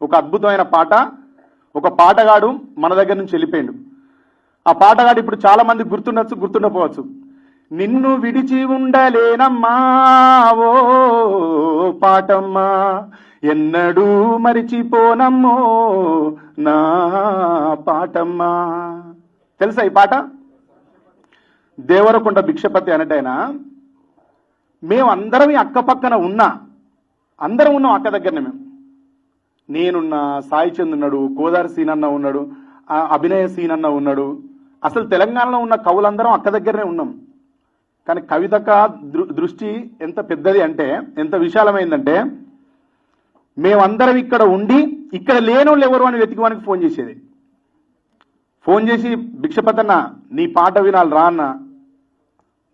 ఒక అద్భుతమైన పాట. ఒక పాటగాడు మన దగ్గర నుంచి వెళ్ళిపోయాడు. ఆ పాటగాడు ఇప్పుడు చాలా మంది గుర్తుండొచ్చు, గుర్తుండకపోవచ్చు. నిన్ను విడిచి ఉండలేనమ్మా ఓ పాటమ్మా, ఎన్నడూ మరిచిపోనమ్మో నా పాటమ్మా. తెలుసా ఈ పాట? దేవరకొండ భిక్షపతి అనటైనా మేము అందరం అక్క పక్కన ఉన్నా, అందరం ఉన్నాం అక్క దగ్గరనే. నేనున్నా, సాయి చంద్ ఉన్నాడు, కోదారి సీనన్న ఉన్నాడు, అభినయ సీనన్న ఉన్నాడు. అసలు తెలంగాణలో ఉన్న కవులందరం అక్క దగ్గరనే ఉన్నాం. కానీ కవితక దృష్టి ఎంత పెద్దది అంటే, ఎంత విశాలమైందంటే, మేమందరం ఇక్కడ ఉండి ఇక్కడ లేనోళ్ళు ఎవరు అని వెతికడానికి ఫోన్ చేసేది. ఫోన్ చేసి భిక్షపతన్న నీ పాట వినాలి రా అన్న,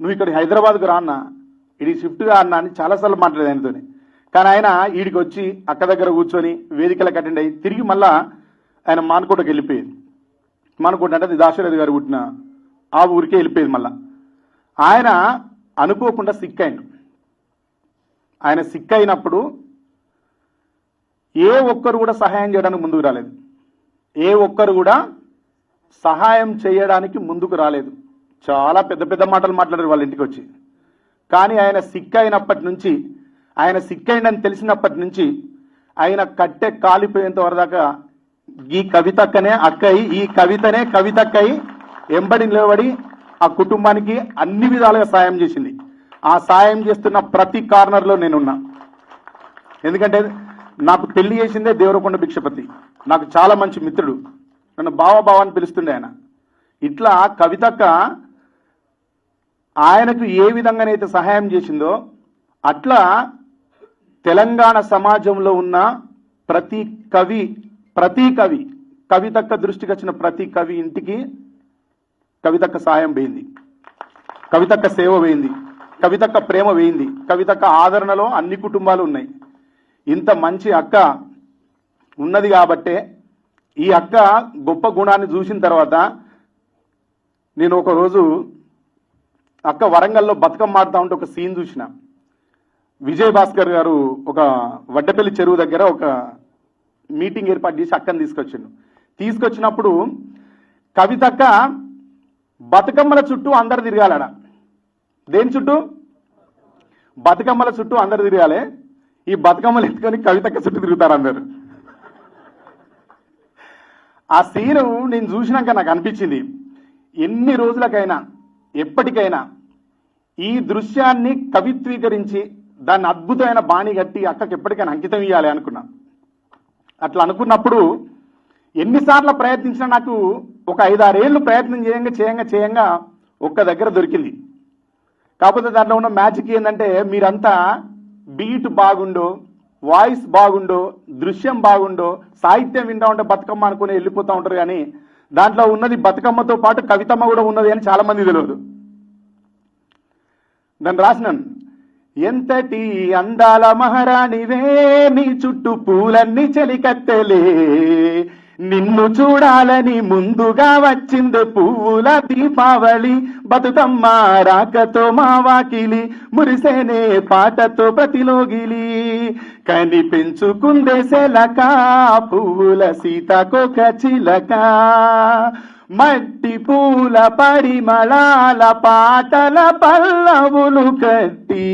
నువ్వు ఇక్కడ హైదరాబాద్కు రా అన్న, ఇది షిఫ్ట్గా అన్న అని చాలాసార్లు మాట్లాడేది ఆయనతో. కానీ ఆయన ఈడికి వచ్చి అక్క దగ్గర కూర్చొని వేదికలకు అటెండ్ అయ్యి తిరిగి మళ్ళా ఆయన మానకోటకి వెళ్ళిపోయేది. మానకోట అంటే దాశరథి గారు పుట్టిన ఆ ఊరికే వెళ్ళిపోయేది. మళ్ళా ఆయన అనుకోకుండా సిక్ అయిండు. ఆయన సిక్ అయినప్పుడు ఏ ఒక్కరు కూడా సహాయం చేయడానికి ముందుకు రాలేదు. ఏ ఒక్కరు కూడా సహాయం చేయడానికి ముందుకు రాలేదు. చాలా పెద్ద పెద్ద మాటలు మాట్లాడారు వాళ్ళ ఇంటికి వచ్చి. కానీ ఆయన సిక్ అయినప్పటి నుంచి, ఆయన సిక్ అయిందని తెలిసినప్పటి నుంచి ఆయన కట్టె కాలిపోయేంత వరదాకా ఈ కవితక్కనే అక్కయి, ఈ కవితనే కవితక్కయి ఎంబడి నిలబడి ఆ కుటుంబానికి అన్ని విధాలుగా సాయం చేసింది. ఆ సాయం చేస్తున్న ప్రతి కార్నర్లో నేనున్నా. ఎందుకంటే నాకు పెళ్లి చేసిందే దేవరకొండ భిక్షపతి, నాకు చాలా మంచి మిత్రుడు, నన్ను బావ అని పిలుస్తుండే ఆయన. ఇట్లా కవితక్క ఆయనకు ఏ విధంగానైతే సహాయం చేసిందో అట్లా తెలంగాణ సమాజంలో ఉన్న ప్రతి కవి కవితక్క దృష్టికి వచ్చిన ప్రతి కవి ఇంటికి కవితక్క సాయం వేయింది, కవితక్క సేవ వేయింది, కవితక్క ప్రేమ వేయింది, కవితక్క ఆదరణలో అన్ని కుటుంబాలు ఉన్నాయి. ఇంత మంచి అక్క ఉన్నది కాబట్టే ఈ అక్క గొప్ప గుణాన్ని చూసిన తర్వాత నేను ఒకరోజు అక్క వరంగల్లో బతుకమ్మ ఆడుతూ ఉంటే ఒక సీన్ చూసిన. విజయ్ భాస్కర్ గారు ఒక వడ్డపల్లి చెరువు దగ్గర ఒక మీటింగ్ ఏర్పాటు చేసి అక్కని తీసుకొచ్చినప్పుడు కవితక్క బతుకమ్మల చుట్టూ అందరు తిరగాలడ. దేని చుట్టూ? బతుకమ్మల చుట్టూ అందరు తిరగాలి. ఈ బతుకమ్మలు ఎత్తుకొని కవితక్క చుట్టూ తిరుగుతారు అందరు. ఆ సీను నేను చూసినాక నాకు అనిపించింది, ఎన్ని రోజులకైనా ఎప్పటికైనా ఈ దృశ్యాన్ని కవిత్వీకరించి దాన్ని అద్భుతమైన బాణి కట్టి అక్కకి ఎప్పటికైనా అంకితం ఇవ్వాలి అనుకున్నా. అట్లా అనుకున్నప్పుడు ఎన్నిసార్లు ప్రయత్నించినా నాకు ఒక 5-6 ఏళ్ళు ప్రయత్నం చేయంగా ఒక్క దగ్గర దొరికింది. కాకపోతే దాంట్లో ఉన్న మ్యాజిక్ ఏంటంటే మీరంతా బీట్ బాగుండో, వాయిస్ బాగుండో, దృశ్యం బాగుండో, సాహిత్యం వింటా ఉంటే బతుకమ్మ అనుకుని వెళ్ళిపోతూ ఉంటారు. కానీ దాంట్లో ఉన్నది బతుకమ్మతో పాటు కవితమ్మ కూడా ఉన్నది అని చాలా మంది తెలియదు. దాన్ని రాసినాను. ఎంతటి అందాల మహారాణివే, నీ చుట్టూ పూలన్నీ చెలికత్తెలే, నిన్ను చూడాలని ముందుగా వచ్చింది పువ్వుల దీపావళి, బతుకమ్మ రాకతో మా వాకిలి మురిసేనే పాటతో ప్రతిలోగిలి, కనిపించుకుందే సెలక పువ్వుల సీతాకోక చిలక, మట్టి పూల పరిమళాల పాటల పల్లవులు కట్టి,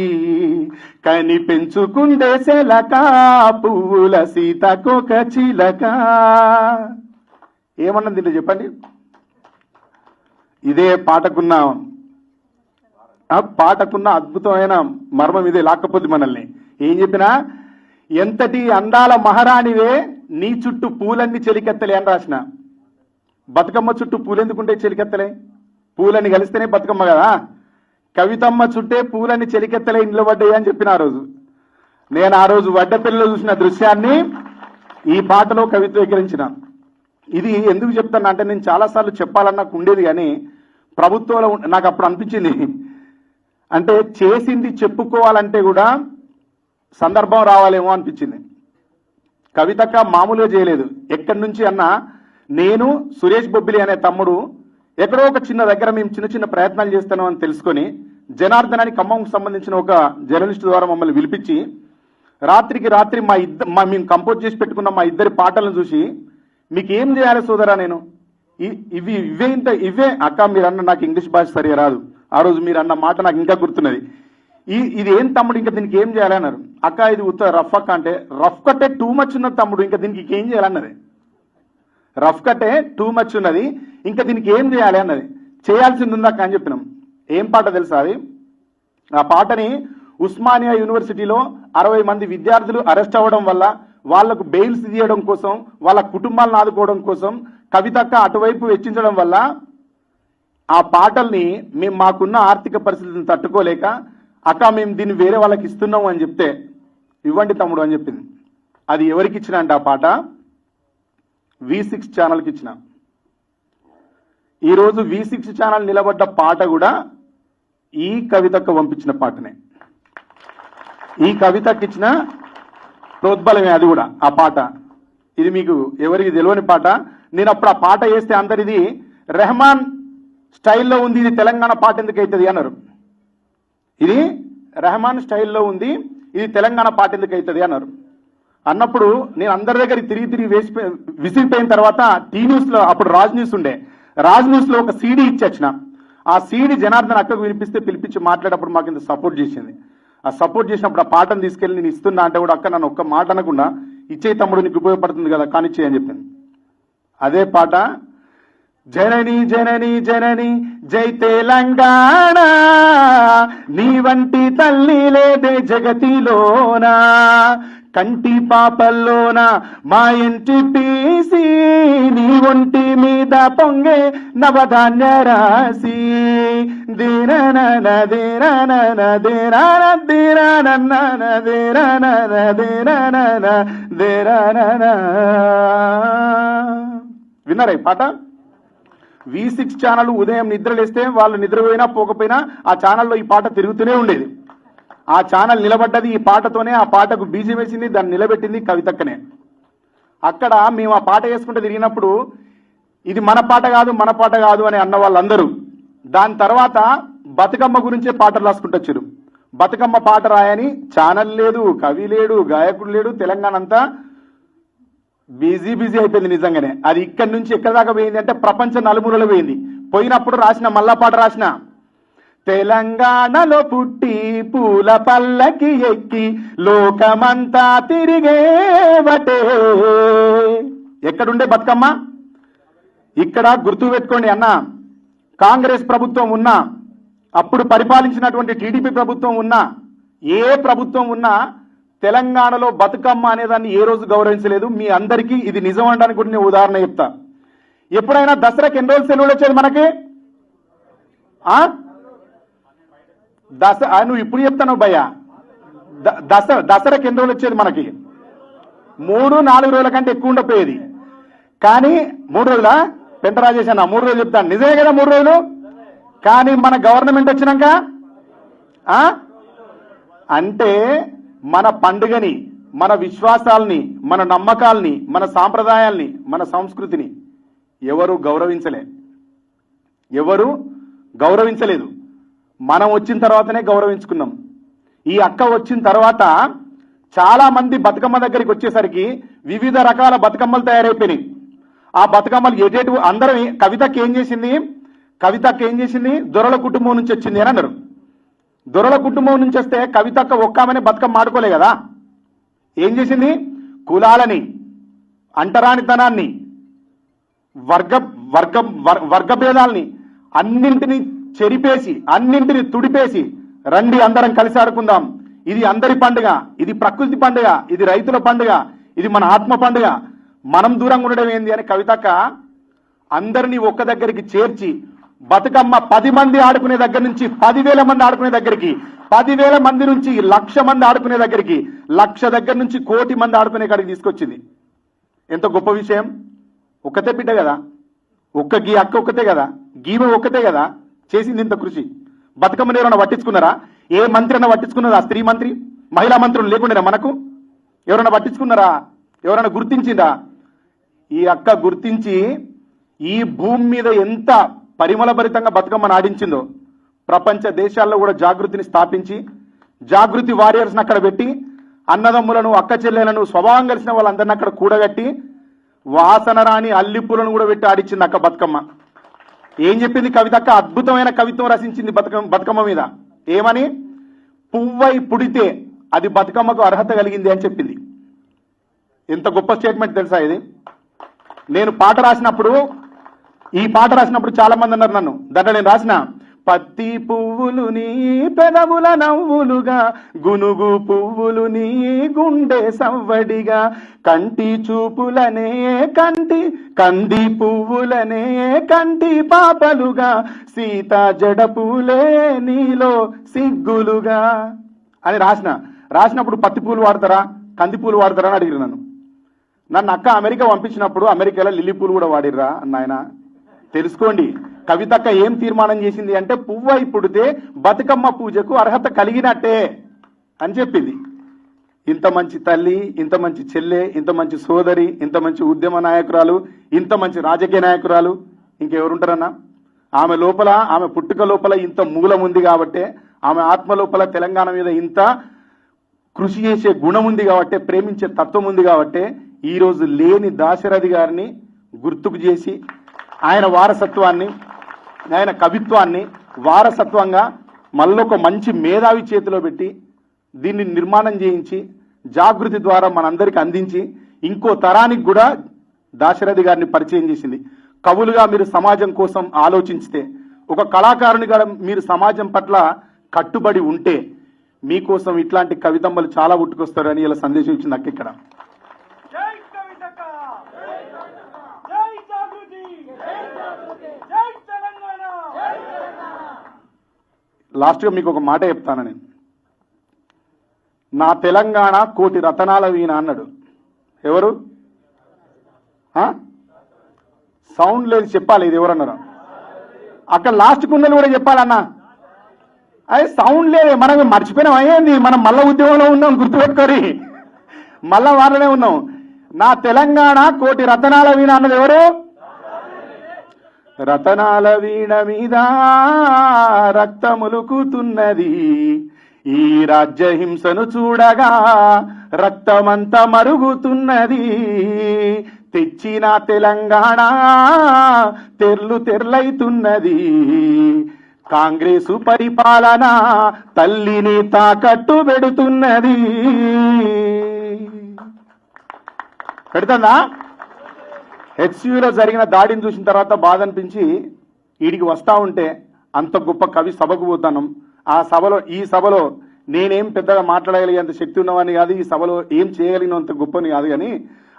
కనిపించుకుందే సెలక పువ్వుల సీతాకోక చిలక. ఏమన్నది దీంట్లో చెప్పండి? ఇదే పాటకున్న అద్భుతమైన మర్మం ఇదే. లేకపోతే మనల్ని ఏం చెప్పినా, ఎంతటి అందాల మహారాణివే, నీ చుట్టూ పూలన్నీ చెలికెత్తలే అని రాసిన. బతుకమ్మ చుట్టూ పూలెందుకుంటే చెలికెత్తలే? పూలన్నీ కలిస్తేనే బతుకమ్మ కదా. కవితమ్మ చుట్టే పూలన్నీ చెలికెత్తలే నిలబడ్డాయి అని చెప్పిన ఆ రోజు. నేను ఆ రోజు వడ్డపల్లిలో చూసిన దృశ్యాన్ని ఈ పాటలో కవిత్వీకరించిన. ఇది ఎందుకు చెప్తాను అంటే, నేను చాలాసార్లు చెప్పాలని నాకు ఉండేది, కానీ ప్రభుత్వంలో నాకు అప్పుడు అనిపించింది, అంటే చేసింది చెప్పుకోవాలంటే కూడా సందర్భం రావాలేమో అనిపించింది. కవితక్క మామూలుగా చేయలేదు. ఎక్కడి నుంచి అన్నా, నేను సురేష్ బొబ్బిలి అనే తమ్ముడు ఎక్కడో ఒక చిన్న దగ్గర మేము చిన్న ప్రయత్నాలు చేస్తాను అని తెలుసుకొని జనార్దన్ అని ఖమ్మంకు సంబంధించిన ఒక జర్నలిస్ట్ ద్వారా మమ్మల్ని పిలిపించి రాత్రికి రాత్రి మేము కంపోజ్ చేసి పెట్టుకున్న మా ఇద్దరి పాటలను చూసి మీకు ఏం చేయాలి సోదరా నేను ఇవే అక్క మీరు అన్న నాకు ఇంగ్లీష్ భాష సరిగా రాదు, ఆ రోజు మీరు అన్న మాట నాకు ఇంకా గుర్తున్నది. ఇది ఏం తమ్ముడు ఇంకా దీనికి ఏం చేయాలి అన్నారు. అక్క ఇది ఉత్త రఫ్ అక్క అంటే, రఫ్ కట్టే టూ మచ్ ఉన్నది తమ్ముడు, ఇంకా దీనికి ఏం చేయాలన్నది. రఫ్ కట్టే టూ మచ్ ఉన్నది, ఇంకా దీనికి ఏం చేయాలి అన్నది. చేయాల్సింది ఉందక్క అని చెప్పినాం. ఏం పాట తెలుసా అది? ఆ పాటని ఉస్మానియా యూనివర్సిటీలో 60 మంది విద్యార్థులు అరెస్ట్ అవ్వడం వల్ల వాళ్లకు బెయిల్స్ తీయడం కోసం, వాళ్ళ కుటుంబాలను ఆదుకోవడం కోసం కవితక్క అటువైపు వెచ్చించడం వల్ల ఆ పాటల్ని మేము మాకున్న ఆర్థిక పరిస్థితిని తట్టుకోలేక అక్క మేము దీన్ని వేరే వాళ్ళకి ఇస్తున్నాము అని చెప్తే ఇవ్వండి తమ్ముడు అని చెప్పింది. అది ఎవరికి ఇచ్చిన అంటే ఆ పాట V6 ఛానల్కి ఇచ్చిన. ఈరోజు V6 ఛానల్ నిలబడ్డ పాట కూడా ఈ కవితక్క పంపించిన పాటనే. ఈ కవితకి ఇచ్చిన ప్రోద్బలమే అది కూడా ఆ పాట. ఇది మీకు ఎవరికి తెలియని పాట. నేను అప్పుడు ఆ పాట వేస్తే అందరిది రెహమాన్ స్టైల్లో ఉంది, ఇది తెలంగాణ పాట ఎందుకు అవుతుంది అన్నారు. ఇది రెహమాన్ స్టైల్లో ఉంది, ఇది తెలంగాణ పాట ఎందుకు అవుతుంది అన్నారు. అన్నప్పుడు నేను అందరి దగ్గర తిరిగి విసిగిపోయిన తర్వాత టీ న్యూస్లో, అప్పుడు రాజ్ న్యూస్ ఉండే, రాజ్ న్యూస్లో ఒక సీడీ ఇచ్చొచ్చిన. ఆ సీడీ జనార్దన్ అక్కకు వినిపిస్తే పిలిపించి మాట్లాడేటప్పుడు మాకు ఇంత సపోర్ట్ చేసింది. ఆ సపోర్ట్ చేసినప్పుడు ఆ పాటను తీసుకెళ్ళి నేను ఇస్తున్నా అంటే కూడా అక్క నన్ను ఒక్క మాట అనకుండా ఇచ్చే తమ్ముడు నీకు ఉపయోగపడుతుంది కదా కానిచ్చే అని చెప్పింది. అదే పాట జనని జనని జనని జై తెలంగాణ, నీ వంటి తల్లి లేదే జగతిలోనా, కంటి పాపల్లోన మా ఇంటి పీసి, నీ ఒంటి మీద పొంగే నవధాన్య రాసి, దీనన దీనన దీనన దీనన దీనన దీనన దీనన. విన్నారా ఈ పాట? V6 ఛానల్ ఉదయం నిద్రలేస్తే వాళ్ళు నిద్రపోయినా పోకపోయినా ఆ ఛానల్లో ఈ పాట తిరుగుతూనే ఉండేది. ఆ ఛానల్ నిలబడ్డది ఈ పాటతోనే. ఆ పాటకు బీజం వేసింది, దాన్ని నిలబెట్టింది కవితక్కనే. అక్కడ మేము ఆ పాట వేసుకుంటూ తిరిగినప్పుడు ఇది మన పాట కాదు అని అన్న వాళ్ళందరూ దాని తర్వాత బతుకమ్మ గురించే పాటలు రాసుకుంటూ వచ్చారు. బతుకమ్మ పాట రాయని ఛానల్ లేదు, కవి లేడు, గాయకుడు లేడు. తెలంగాణ అంతా బిజీ అయిపోయింది నిజంగానే. అది ఇక్కడి నుంచి ఎక్కడి దాకా పోయింది అంటే ప్రపంచ నలుమూలలో పోయింది. పోయినప్పుడు రాసిన మళ్ళా పాట రాసిన, తెలంగాణలో పుట్టి పూల పల్లకి ఎక్కి లోకమంతా తిరిగేవటే. ఎక్కడుండే బతుకమ్మ? ఇక్కడ గుర్తు పెట్టుకోండి అన్న, కాంగ్రెస్ ప్రభుత్వం ఉన్నా, అప్పుడు పరిపాలించినటువంటి టీడీపీ ప్రభుత్వం ఉన్నా, ఏ ప్రభుత్వం ఉన్నా తెలంగాణలో బతుకమ్మ అనేదాన్ని ఏ రోజు గౌరవించలేదు. మీ అందరికీ ఇది నిజం అనడానికి కూడా నేను ఉదాహరణ చెప్తా. ఎప్పుడైనా దసరాకి ఎన్ని రోజులు సెలవులు వచ్చేది మనకి? నువ్వు ఇప్పుడు చెప్తాను భయ్యా, దసరాకి ఎన్ని రోజులు వచ్చేది మనకి? 3-4 రోజుల కంటే ఎక్కువ ఉండపోయేది. కానీ 3 రోజులా పెంట రాజేష్ అన్న? 3 రోజులు చెప్తాను, నిజమే కదా 3 రోజులు. కానీ మన గవర్నమెంట్ వచ్చినాక అంటే మన పండుగని, మన విశ్వాసాల్ని, మన నమ్మకాల్ని, మన సాంప్రదాయాల్ని, మన సంస్కృతిని ఎవరు గౌరవించలేదు. మనం వచ్చిన తర్వాతనే గౌరవించుకున్నాం. ఈ అక్క వచ్చిన తర్వాత చాలా మంది బతుకమ్మ దగ్గరికి వచ్చేసరికి వివిధ రకాల బతుకమ్మలు తయారైపోయినాయి. ఆ బతుకమ్మలు ఎటేటు అందరం కవితకి ఏం చేసింది? దొరల కుటుంబం నుంచి వచ్చింది అని అన్నారు. దొరల కుటుంబం నుంచి వస్తే కవితక్క ఒక్కమనే బతుకమ్మ ఆడుకోలే కదా. ఏం చేసింది? కులాలని, అంటరానితనాన్ని, వర్గ భేదాల్ని అన్నింటినీ చెరిపేసి, అన్నింటినీ తుడిపేసి, రండి అందరం కలిసి ఆడుకుందాం, ఇది అందరి పండుగ, ఇది ప్రకృతి పండుగ, ఇది రైతుల పండుగ, ఇది మన ఆత్మ పండుగ, మనం దూరంగా ఉండడం ఏంది అని కవితక్క అందరినీ ఒక్క దగ్గరికి చేర్చి బతుకమ్మ 10 మంది ఆడుకునే దగ్గర నుంచి 10,000 మంది ఆడుకునే దగ్గరికి, 10,000 మంది నుంచి 1,00,000 మంది ఆడుకునే దగ్గరికి, 1,00,000 దగ్గర నుంచి 1,00,00,000 మంది ఆడుకునే కాడికి తీసుకొచ్చింది. ఎంత గొప్ప విషయం! ఒక్కతే బిడ్డ కదా, అక్క ఒక్కతే కదా, గీమ ఒక్కతే కదా చేసింది ఇంత కృషి. బతుకమ్మని ఎవరైనా పట్టించుకున్నారా? ఏ మంత్రి అన్నా పట్టించుకున్నారా? స్త్రీ మంత్రి, మహిళా మంత్రులు లేకుండా మనకు ఎవరైనా పట్టించుకున్నారా? ఎవరైనా గుర్తించిందా? ఈ అక్క గుర్తించి ఈ భూమి మీద ఎంత పరిమళభరితంగా బతుకమ్మను ఆడించిందో ప్రపంచ దేశాల్లో కూడా జాగృతిని స్థాపించి, జాగృతి వారియర్స్ని అక్కడ పెట్టి అన్నదమ్ములను అక్క చెల్లెలను స్వభావం కలిసిన వాళ్ళందరినీ అక్కడ కూడగట్టి వాసన రాని అల్లిప్పులను కూడా పెట్టి ఆడిచ్చింది అక్క బతుకమ్మ. ఏం చెప్పింది కవితక్క? అద్భుతమైన కవిత్వం రచించింది బతుకమ్మ మీద. ఏమని? పువ్వై పుడితే అది బతుకమ్మకు అర్హత కలిగింది అని చెప్పింది. ఎంత గొప్ప స్టేట్మెంట్ తెలుసా ఇది? నేను పాట రాసినప్పుడు, ఈ పాట రాసినప్పుడు చాలా మంది అన్నారు నన్ను, దాంట్లో నేను రాసిన పత్తి పువ్వులు నీ పెదవుల నవ్వులుగా, గునుగు పువ్వులు నీ గుండె సవ్వడిగా, కంటి చూపులనే కంది పువ్వులనే కంటి పాపలుగా, సీత జడపూలే నీలో సిగ్గులుగా అని రాసినప్పుడు పత్తి పూలు వాడతారా కంది పూలు వాడతారా అని అడిగిరు నన్ను అక్క అమెరికా పంపించినప్పుడు అమెరికాలో లిల్లీ పూలు కూడా వాడిర్రా అన్నాయన. తెలుసుకోండి, కవితక్క ఏం తీర్మానం చేసింది అంటే పువ్వై పుడితే బతుకమ్మ పూజకు అర్హత కలిగినట్టే అని చెప్పింది. ఇంత మంచి తల్లి, ఇంత మంచి చెల్లె, ఇంత మంచి సోదరి, ఇంత మంచి ఉద్యమ నాయకురాలు, ఇంత మంచి రాజకీయ నాయకురాలు ఇంకెవరుంటారన్నా? ఆమె పుట్టుక లోపల ఇంత మూలం ఉంది కాబట్టే, ఆమె ఆత్మ లోపల తెలంగాణ మీద ఇంత కృషి చేసే గుణం ఉంది కాబట్టే, ప్రేమించే తత్వం ఉంది కాబట్టే ఈరోజు లేని దాశరథి గారిని గుర్తుకు చేసి ఆయన వారసత్వాన్ని, ఆయన కవిత్వాన్ని వారసత్వంగా మళ్ళొక మంచి మేధావి చేతిలో పెట్టి దీన్ని నిర్మాణం చేయించి జాగృతి ద్వారా మనందరికీ అందించి ఇంకో తరానికి కూడా దాశరథి గారిని పరిచయం చేసింది. కవులుగా మీరు సమాజం కోసం ఆలోచించితే, ఒక కళాకారునిగా మీరు సమాజం పట్ల కట్టుబడి ఉంటే మీకోసం ఇట్లాంటి కవితమ్మలు చాలా పుట్టుకొస్తారని ఇలా సందేశం ఇచ్చింది అక్క ఇక్కడ. లాస్ట్గా మీకు ఒక మాట చెప్తాను నేను. నా తెలంగాణ కోటి రతనాల వీణ అన్నాడు. ఎవరు? సౌండ్ లేదు, చెప్పాలి ఇది ఎవరన్నారు. అక్కడ లాస్ట్ కుండలు కూడా చెప్పాలన్నా. అదే సౌండ్ లేదే, మనం మర్చిపోయినాం. అయ్యింది, మనం మళ్ళా ఉద్యమంలో ఉన్నాం, గుర్తుపెట్టుకోరి, మళ్ళా వాళ్ళనే ఉన్నాం. నా తెలంగాణ కోటి రతనాల వీణ అన్నది ఎవరు? రతనాల వీణ మీద రక్తములుకుతున్నది, ఈ రాజ్యహింసను చూడగా రక్తమంతా మరుగుతున్నది, తెచ్చిన తెలంగాణ తెర్లైతున్నది, కాంగ్రెసు పరిపాలన తల్లిని తాకట్టు పెడుతున్నది. పెడుతుందా? హెచ్సియూలో జరిగిన దాడిని చూసిన తర్వాత బాధ అనిపించి వీడికి వస్తా ఉంటే, అంత గొప్ప కవి సభకు పోతాను. ఈ సభలో నేనేం పెద్దగా మాట్లాడగలిగేంత శక్తి ఉన్నవాడిని కాదు, ఈ సభలో ఏం చేయగలిగినంత గొప్పని కాదు, కానీ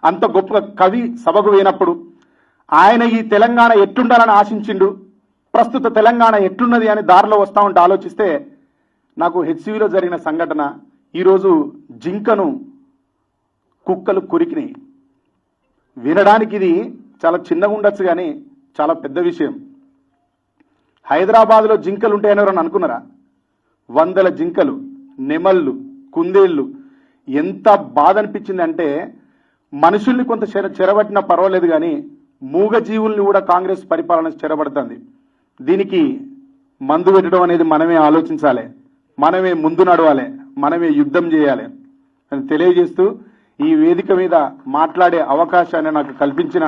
అంత గొప్ప కవి సభకు పోయినప్పుడు ఆయన ఈ తెలంగాణ ఎట్లుండాలని ఆశించిండు, ప్రస్తుత తెలంగాణ ఎట్లున్నది అని దారిలో వస్తా ఉంటే ఆలోచిస్తే నాకు హెచ్సియూలో జరిగిన సంఘటన, ఈరోజు జింకను కుక్కలు కొరికినాయి. వినడానికి ఇది చాలా చిన్నగా ఉండొచ్చు కానీ చాలా పెద్ద విషయం. హైదరాబాద్లో జింకలు ఉంటాయని ఎవరన్నా అనుకున్నారా? 100 జింకలు, నెమళ్ళు, కుందేళ్లు. ఎంత బాధ అనిపించింది అంటే, మనుషుల్ని కొంత చెరబట్టినా పర్వాలేదు కానీ మూగ జీవుల్ని కూడా కాంగ్రెస్ పరిపాలన చెరబడుతుంది. దీనికి మందు పెట్టడం అనేది మనమే ఆలోచించాలి, మనమే ముందు నడవాలి, మనమే యుద్ధం చేయాలి అని తెలియజేస్తూ ఈ వేదిక మీద మాట్లాడే అవకాశాన్ని నాకు కల్పించిన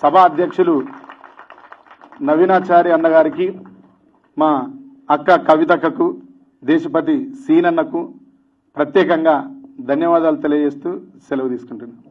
సభా అధ్యక్షులు నవీనాచారి అన్నగారికి, మా అక్క కవితక్కకు, దేశపతి సీనన్నకు ప్రత్యేకంగా ధన్యవాదాలు తెలియజేస్తూ సెలవు తీసుకుంటున్నాను.